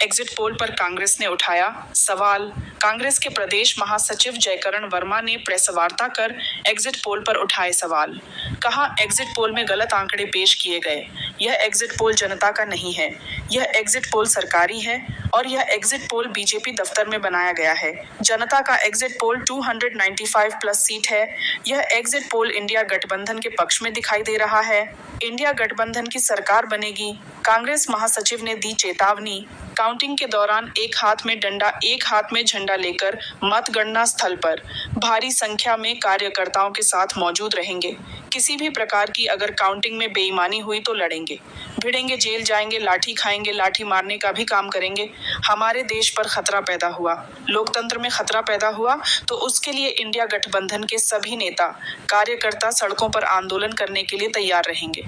Exit poll पर कांग्रेस ने उठाया सवाल। कांग्रेस के प्रदेश महासचिव जयकरण वर्मा ने प्रेस वार्ता कर एग्जिट पोल पर उठाए सवाल। कहा, एग्जिट पोल में गलत आंकड़े पेश किए गए। यह एग्जिट पोल जनता का नहीं है, यह एग्जिट पोल सरकारी है और यह एग्जिट पोल बीजेपी दफ्तर में बनाया गया है। जनता का एग्जिट पोल 295 प्लस सीट है। यह एग्जिट पोल इंडिया गठबंधन के पक्ष में दिखाई दे रहा है। इंडिया गठबंधन की सरकार बनेगी। कांग्रेस महासचिव ने दी चेतावनी। काउंटिंग के दौरान एक हाथ में डंडा एक हाथ में झंडा लेकर मतगणना स्थल पर भारी संख्या में कार्यकर्ताओं के साथ मौजूद रहेंगे। किसी भी प्रकार की अगर काउंटिंग में बेईमानी हुई तो लड़ेंगे, भिड़ेंगे, जेल जाएंगे, लाठी खाएंगे, लाठी मारने का भी काम करेंगे। हमारे देश पर खतरा पैदा हुआ, लोकतंत्र में खतरा पैदा हुआ तो उसके लिए इंडिया गठबंधन के सभी नेता कार्यकर्ता सड़कों पर आंदोलन करने के लिए तैयार रहेंगे।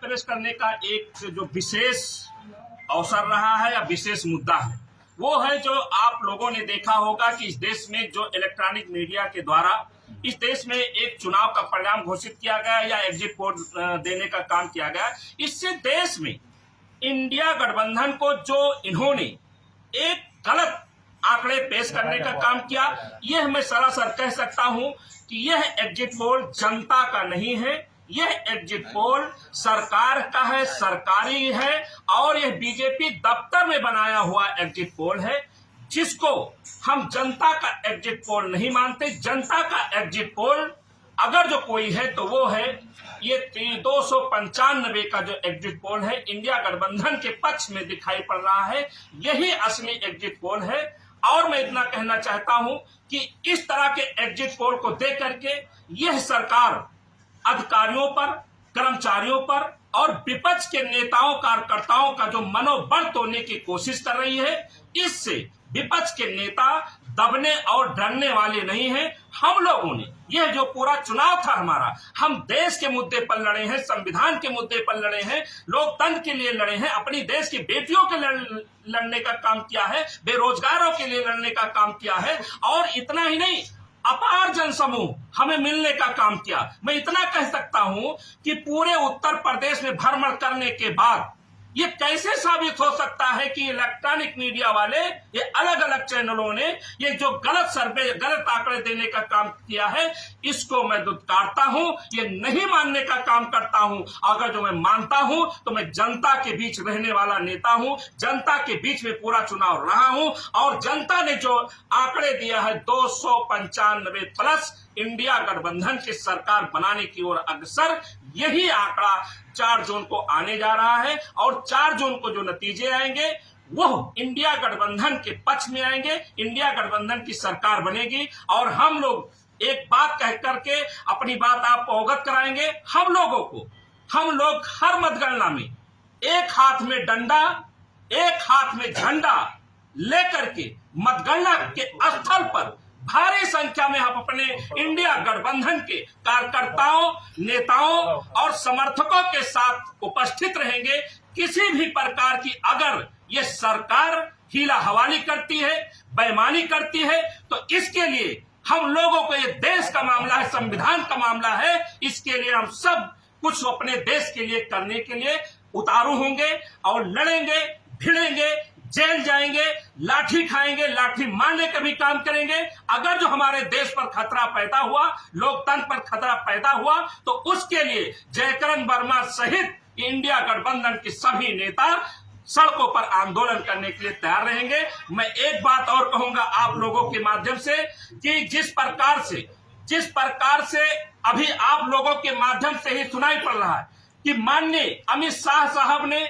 प्रवेश करने का एक जो विशेष अवसर रहा है या विशेष मुद्दा है वो है जो आप लोगों ने देखा होगा कि इस देश में जो इलेक्ट्रॉनिक मीडिया के द्वारा इस देश में एक चुनाव का परिणाम घोषित किया गया या एग्जिट पोल देने का काम किया गया। इससे देश में इंडिया गठबंधन को जो इन्होंने एक गलत आंकड़े पेश करने का काम किया, यह मैं सरासर कह सकता हूं कि यह एग्जिट पोल जनता का नहीं है, यह एग्जिट पोल सरकार का है, सरकारी है और यह बीजेपी दफ्तर में बनाया हुआ एग्जिट पोल है, जिसको हम जनता का एग्जिट पोल नहीं मानते। जनता का एग्जिट पोल अगर जो कोई है तो वो है ये 295 का जो एग्जिट पोल है इंडिया गठबंधन के पक्ष में दिखाई पड़ रहा है, यही असली एग्जिट पोल है। और मैं इतना कहना चाहता हूं कि इस तरह के एग्जिट पोल को देख करके यह सरकार अधिकारियों पर, कर्मचारियों पर और विपक्ष के नेताओं कार्यकर्ताओं का जो मनोबल तोड़ने की कोशिश कर रही है, इससे विपक्ष के नेता दबने और डरने वाले नहीं हैं। हम लोगों ने यह जो पूरा चुनाव था हमारा, हम देश के मुद्दे पर लड़े हैं, संविधान के मुद्दे पर लड़े हैं, लोकतंत्र के लिए लड़े हैं, अपनी देश की बेटियों के लड़ने का काम किया है, बेरोजगारों के लिए लड़ने का काम किया है और इतना ही नहीं, अपार जनसमूह हमें मिलने का काम किया। मैं इतना कह सकता हूं कि पूरे उत्तर प्रदेश में भ्रमण करने के बाद ये कैसे साबित हो सकता है कि इलेक्ट्रॉनिक मीडिया वाले, ये अलग अलग चैनलों ने ये जो गलत सर्वे, गलत आंकड़े देने का काम किया है, इसको मैं दुत्कारता हूं, ये नहीं मानने का काम करता हूं। अगर जो मैं मानता हूं तो मैं जनता के बीच रहने वाला नेता हूं, जनता के बीच में पूरा चुनाव रहा हूं और जनता ने जो आंकड़े दिया है 295 प्लस इंडिया गठबंधन की सरकार बनाने की ओर अग्रसर, यही आंकड़ा 4 जून को आने जा रहा है और 4 जून को जो नतीजे आएंगे वो इंडिया गठबंधन के पक्ष में आएंगे, इंडिया गठबंधन की सरकार बनेगी और हम लोग एक बात कह करके अपनी बात आपको अवगत कराएंगे। हम लोग हर मतगणना में एक हाथ में डंडा एक हाथ में झंडा लेकर के मतगणना के स्थल पर भारी संख्या में हम अपने इंडिया गठबंधन के कार्यकर्ताओं, नेताओं और समर्थकों के साथ उपस्थित रहेंगे। किसी भी प्रकार की अगर ये सरकार हीला हवाली करती है, बेईमानी करती है तो इसके लिए हम लोगों को, ये देश का मामला है, संविधान का मामला है, इसके लिए हम सब कुछ अपने देश के लिए करने के लिए उतारू होंगे और लड़ेंगे, भिड़ेंगे, जेल जाएंगे, लाठी खाएंगे, लाठी मारने का भी काम करेंगे। अगर जो हमारे देश पर खतरा पैदा हुआ, लोकतंत्र पर खतरा पैदा हुआ तो उसके लिए जयकरण वर्मा सहित इंडिया गठबंधन के सभी नेता सड़कों पर आंदोलन करने के लिए तैयार रहेंगे। मैं एक बात और कहूंगा आप लोगों के माध्यम से कि जिस प्रकार से अभी आप लोगों के माध्यम से ही सुनाई पड़ रहा है कि माननीय अमित शाह साहब ने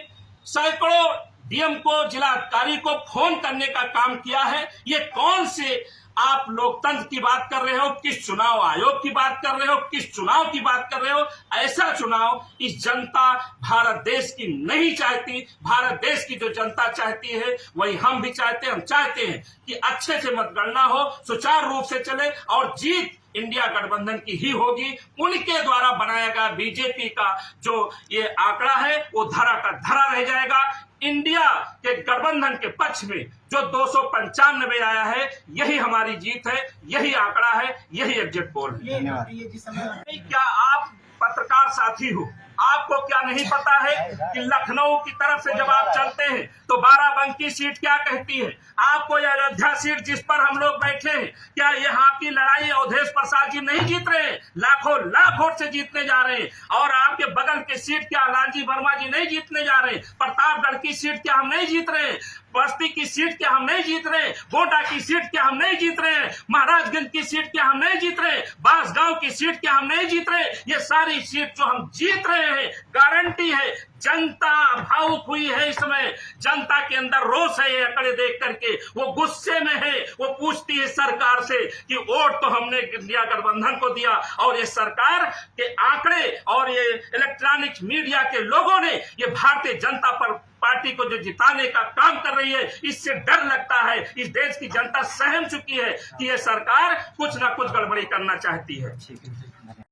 सैकड़ों डीएम को, जिलाधिकारी को फोन करने का काम किया है। ये कौन से आप लोकतंत्र की बात कर रहे हो, किस चुनाव आयोग की बात कर रहे हो, किस चुनाव की बात कर रहे हो? ऐसा चुनाव इस जनता भारत देश की नहीं चाहती। भारत देश की जो जनता चाहती है वही हम भी चाहते हैं। हम चाहते हैं कि अच्छे से मतगणना हो, सुचारू रूप से चले और जीत इंडिया गठबंधन की ही होगी। उनके द्वारा बनाया गया बीजेपी का जो ये आंकड़ा है वो धरा का धरा रह जाएगा। इंडिया के गठबंधन के पक्ष में जो 295 आया है, यही हमारी जीत है, यही आंकड़ा है, यही एग्जिट पोल है। क्या आप पत्रकार साथी हो, आपको क्या नहीं पता है कि लखनऊ की तरफ से जब आप चलते हैं तो बाराबंकी सीट क्या कहती है? आपको यह अयोध्या सीट जिस पर हम लोग बैठे हैं, क्या यहाँ की लड़ाई अवधेश प्रसाद जी नहीं जीत रहे? लाखों लाख वोट से जीतने जा रहे हैं। और आपके बगल की सीट क्या लालजी वर्मा जी नहीं जीतने जा रहे? प्रतापगढ़ की सीट क्या हम नहीं जीत रहे? बस्ती की सीट क्या हम नहीं जीत रहे? गोंडा की सीट क्या हम नहीं जीत रहे? महाराजगंज की सीट क्या हम नहीं जीत रहे? बांसगांव की सीट क्या हम नहीं जीत रहे? ये सारी सीट जो हम जीत रहे हैं, गारंटी है। जनता भावुक हुई है, इस समय जनता के अंदर रोष है। ये आंकड़े देख करके वो गुस्से में है। वो पूछती है सरकार से कि वोट तो हमने इंडिया गठबंधन को दिया, और ये सरकार के आंकड़े और ये इलेक्ट्रॉनिक मीडिया के लोगों ने ये भारतीय जनता पार्टी को जो जिताने का काम कर रही है, इससे डर लगता है। इस देश की जनता सहम चुकी है कि ये सरकार कुछ ना कुछ गड़बड़ी करना चाहती है।